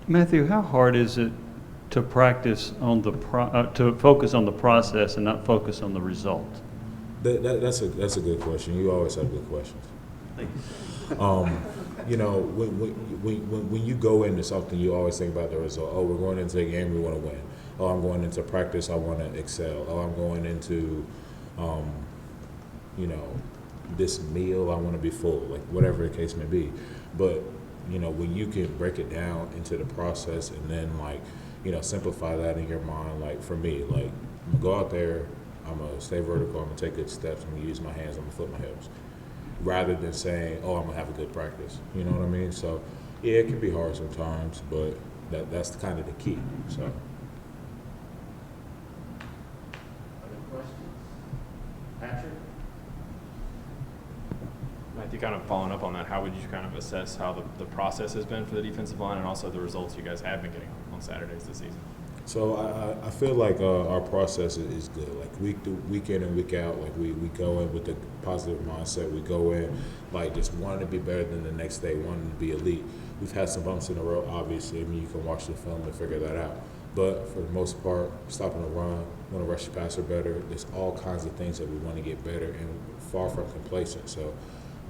Matthew, how hard is it to practice on to focus on the process and not focus on the result? That's a good question. You always have good questions. You know, when you go into something, you always think about the result. Oh, we're going into a game, we want to win. Oh, I'm going into practice, I want to excel. Oh, I'm going into, you know, this meal, I want to be full, like whatever the case may be. But, you know, when you can break it down into the process and then, like, you know, simplify that in your mind, like for me, like, I'm going to go out there, I'm going to stay vertical, I'm going to take good steps, I'm going to use my hands, I'm going to flip my hips. Rather than saying, oh, I'm going to have a good practice. You know what I mean? So, yeah, it can be hard sometimes, but that's kind of the key. So. Other questions? Patrick? Matthew, kind of following up on that, how would you kind of assess how the process has been for the defensive line and also the results you guys have been getting on Saturdays this season? So I feel like our process is good. Like week in and week out, like we go in with a positive mindset. We go in like just wanting to be better than the next day, wanting to be elite. We've had some bumps in the road, obviously. I mean, you can watch the film and figure that out. But for the most part, stopping the run, want to rush the passer better. There's all kinds of things that we want to get better and far from complacent. So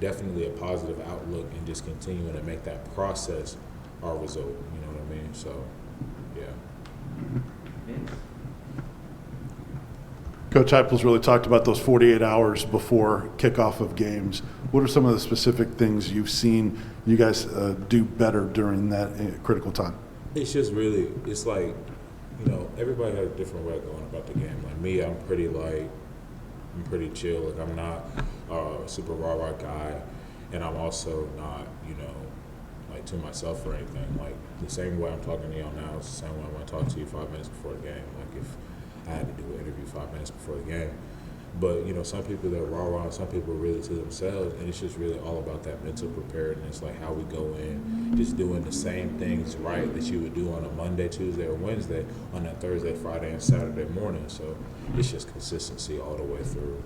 definitely a positive outlook and just continuing to make that process our result. You know what I mean? So, yeah. Vince? Coach Heupel's really talked about those 48 hours before kickoff of games. What are some of the specific things you've seen you guys do better during that critical time? It's just really, it's like, you know, everybody has a different way of going about the game. Like me, I'm pretty chill. Like I'm not a super rah-rah guy, and I'm also not, you know, like to myself or anything. Like the same way I'm talking to y'all now is the same way I'm going to talk to you 5 minutes before the game. Like if I had to do an interview 5 minutes before the game. But, you know, some people they're rah-rah, some people are really to themselves, and it's just really all about that mental preparedness, like how we go in, just doing the same things right that you would do on a Monday, Tuesday, or Wednesday on that Thursday, Friday, and Saturday morning. So it's just consistency all the way through.